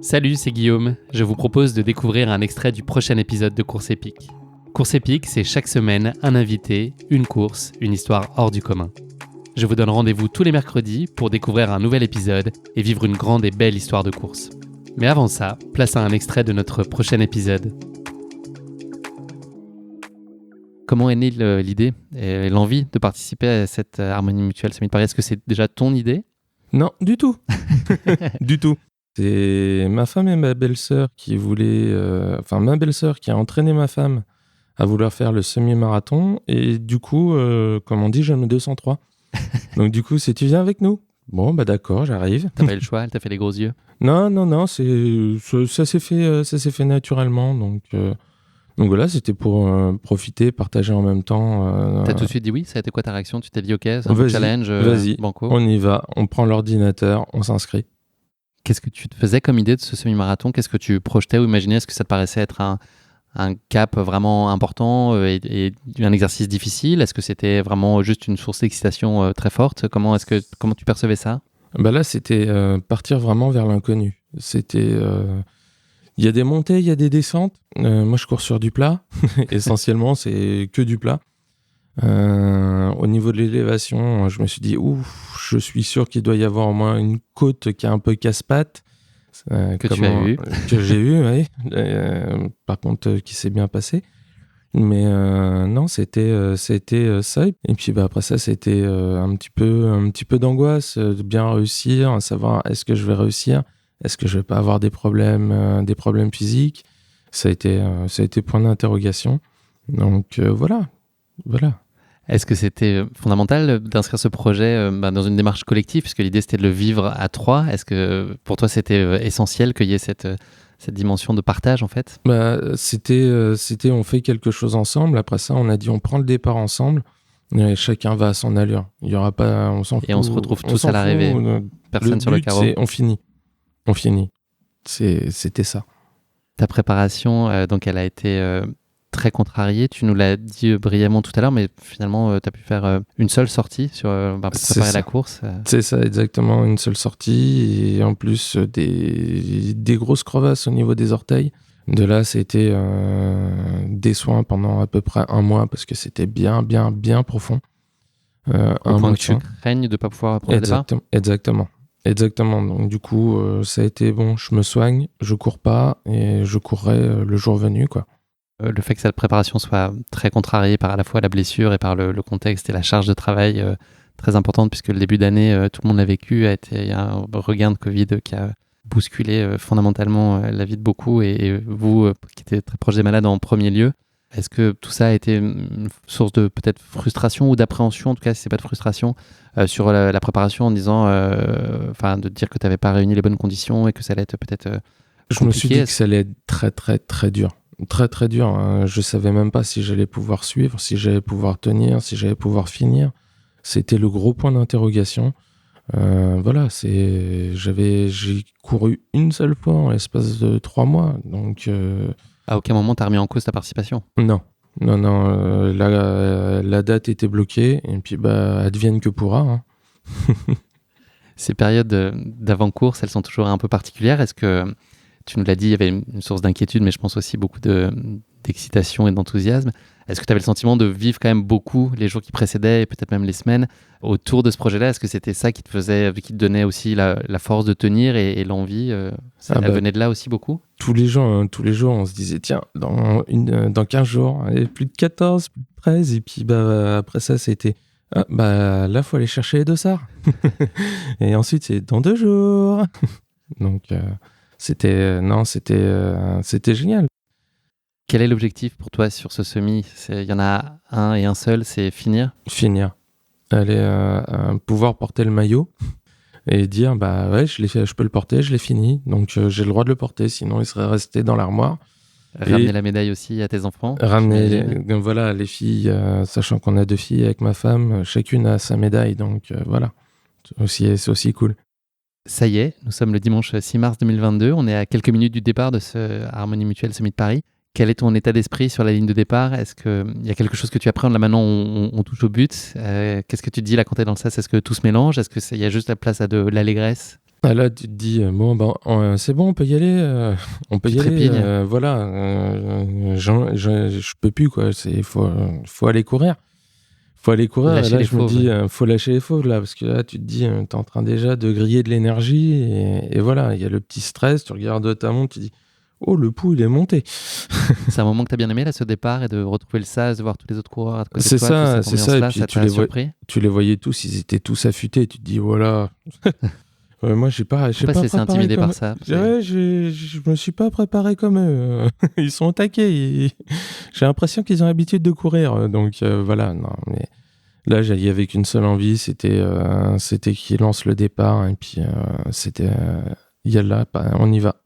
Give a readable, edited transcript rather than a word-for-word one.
Salut, c'est Guillaume. Je vous propose de découvrir un extrait du prochain épisode de Course épique. Course épique, c'est chaque semaine un invité, une course, une histoire hors du commun. Je vous donne rendez-vous tous les mercredis pour découvrir un nouvel épisode et vivre une grande et belle histoire de course. Mais avant ça, place à un extrait de notre prochain épisode. Comment est née l'idée et l'envie de participer à cette Harmonie Mutuelle Summit Paris? Est-ce que c'est déjà ton idée? Non, du tout. Du tout. C'est ma femme et ma belle-sœur qui voulaient... ma belle-sœur qui a entraîné ma femme à vouloir faire le semi-marathon. Et du coup, comme on dit, j'aime le 203. Donc du coup, c'est tu viens avec nous. Bon, bah d'accord, j'arrive. T'as pas eu le choix, elle t'a fait les gros yeux. Non, ça s'est fait naturellement. Donc voilà, c'était pour profiter, partager en même temps. T'as tout de suite dit oui? Ça a été quoi ta réaction? Tu t'es dit ok, c'est un challenge, vas-y, banco. On y va, on prend l'ordinateur, on s'inscrit. Qu'est-ce que tu te faisais comme idée de ce semi-marathon? Qu'est-ce que tu projetais ou imaginais? Est-ce que ça te paraissait être un cap vraiment important et un exercice difficile? Est-ce que c'était vraiment juste une source d'excitation très forte? Comment tu percevais ça? Bah là, c'était partir vraiment vers l'inconnu. C'était... Il y a des montées, il y a des descentes. Moi, je cours sur du plat. Essentiellement, c'est que du plat. Au niveau de l'élévation, je me suis dit, je suis sûr qu'il doit y avoir au moins une côte qui est un peu casse-patte. Tu as eu. Que j'ai eu, oui. Par contre, qui s'est bien passé. Mais non, c'était ça. Et puis après ça, c'était un petit peu d'angoisse, de bien réussir, à savoir est-ce que je vais réussir, est-ce que je vais pas avoir des problèmes physiques. Ça a été point d'interrogation. Donc voilà. Est-ce que c'était fondamental d'inscrire ce projet dans une démarche collective, puisque l'idée c'était de le vivre à trois? Est-ce que pour toi c'était essentiel qu'il y ait cette dimension de partage en fait? C'était on fait quelque chose ensemble. Après ça, on a dit on prend le départ ensemble. Et chacun va à son allure. Il y aura pas, on s'en fout. Et on se retrouve tous à l'arrivée. Personne sur le carreau. On finit. C'était ça. Ta préparation, donc elle a été très contrariée. Tu nous l'as dit brièvement tout à l'heure, mais finalement, tu as pu faire une seule sortie pour préparer la course. C'est ça, exactement. Une seule sortie. Et en plus, des grosses crevasses au niveau des orteils. De là, c'était des soins pendant à peu près un mois parce que c'était bien profond. Au point que tu craignes de ne pas pouvoir prendre le départ. Exactement. Donc du coup, ça a été bon, je me soigne, je cours pas et je courrai le jour venu, quoi. Le fait que cette préparation soit très contrariée par à la fois la blessure et par le contexte et la charge de travail très importante, puisque le début d'année, tout le monde l'a vécu, il y a un regain de Covid qui a bousculé fondamentalement la vie de beaucoup, et vous, qui étiez très proche des malades en premier lieu, est-ce que tout ça a été une source de peut-être frustration ou d'appréhension, en tout cas si c'est pas de frustration, sur la préparation, en disant, de dire que tu n'avais pas réuni les bonnes conditions et que ça allait être peut-être compliqué? Je me suis dit que ça allait être très très très dur. Très très dur, hein. Je savais même pas si j'allais pouvoir suivre, si j'allais pouvoir tenir, si j'allais pouvoir finir. C'était le gros point d'interrogation. J'ai couru une seule fois en l'espace de 3 mois, donc... À aucun moment t'as remis en cause ta participation? Non. La date était bloquée, et puis advienne que pourra. Hein. Ces périodes d'avant-course, elles sont toujours un peu particulières. Est-ce que, tu nous l'as dit, il y avait une source d'inquiétude, mais je pense aussi beaucoup d'excitation et d'enthousiasme. Est-ce que tu avais le sentiment de vivre quand même beaucoup les jours qui précédaient et peut-être même les semaines autour de ce projet-là? Est-ce que c'était ça qui te donnait aussi la force de tenir et l'envie? Ça venait de là aussi beaucoup? Tous les jours, on se disait, tiens, dans 15 jours, et plus de 14, plus de 13, et puis après ça, c'était... là, il faut aller chercher les dossards. Et ensuite, c'est dans 2 jours. Donc, c'était génial. Quel est l'objectif pour toi sur ce semi? Il y en a un et un seul, c'est finir? Finir. Aller pouvoir porter le maillot et dire, je peux le porter, je l'ai fini. Donc, j'ai le droit de le porter, sinon il serait resté dans l'armoire. Ramener la médaille aussi à tes enfants? Voilà, les filles, sachant qu'on a 2 filles avec ma femme, chacune a sa médaille. Donc, voilà. C'est aussi cool. Ça y est, nous sommes le dimanche 6 mars 2022. On est à quelques minutes du départ de ce Harmonie Mutuelle Summit Paris. Quel est ton état d'esprit sur la ligne de départ? Est-ce qu'il y a quelque chose que tu appréhendes? Là maintenant, on touche au but. Qu'est-ce que tu te dis là quand tu es dans le sas? Est-ce que tout se mélange? Est-ce qu'il y a juste la place à de l'allégresse? Ah, là, tu te dis, bon, ben, c'est bon, on peut y aller. On peut Tu y aller. trépignes. Voilà. Je peux plus, quoi. Faut aller courir. Faut aller courir. Et Lâcher là, les je me fauves. dis, faut lâcher les fauves, là. Parce que là, tu te dis, t'es en train déjà de griller de l'énergie. Et voilà, il y a le petit stress. Tu regardes ta montre, tu dis, oh, le pouls, il est monté. C'est un moment que tu as bien aimé, là, ce départ, et de retrouver le sas, de voir tous les autres coureurs à côté de C'est toi, toute ça, cette c'est ça. Et ambiance-là, puis, ça t'a surpris? tu les voyais tous, ils étaient tous affûtés. Tu te dis, voilà. Moi, Faut j'ai pas se pas laisser préparé intimider comme. par ça. Ouais, je me suis pas préparé comme eux. Ils sont au taquet. J'ai l'impression qu'ils ont l'habitude de courir. Donc voilà. Non, mais là, il y avait qu'une seule envie, c'était qu'ils lancent le départ et puis c'était, yalla, on y va.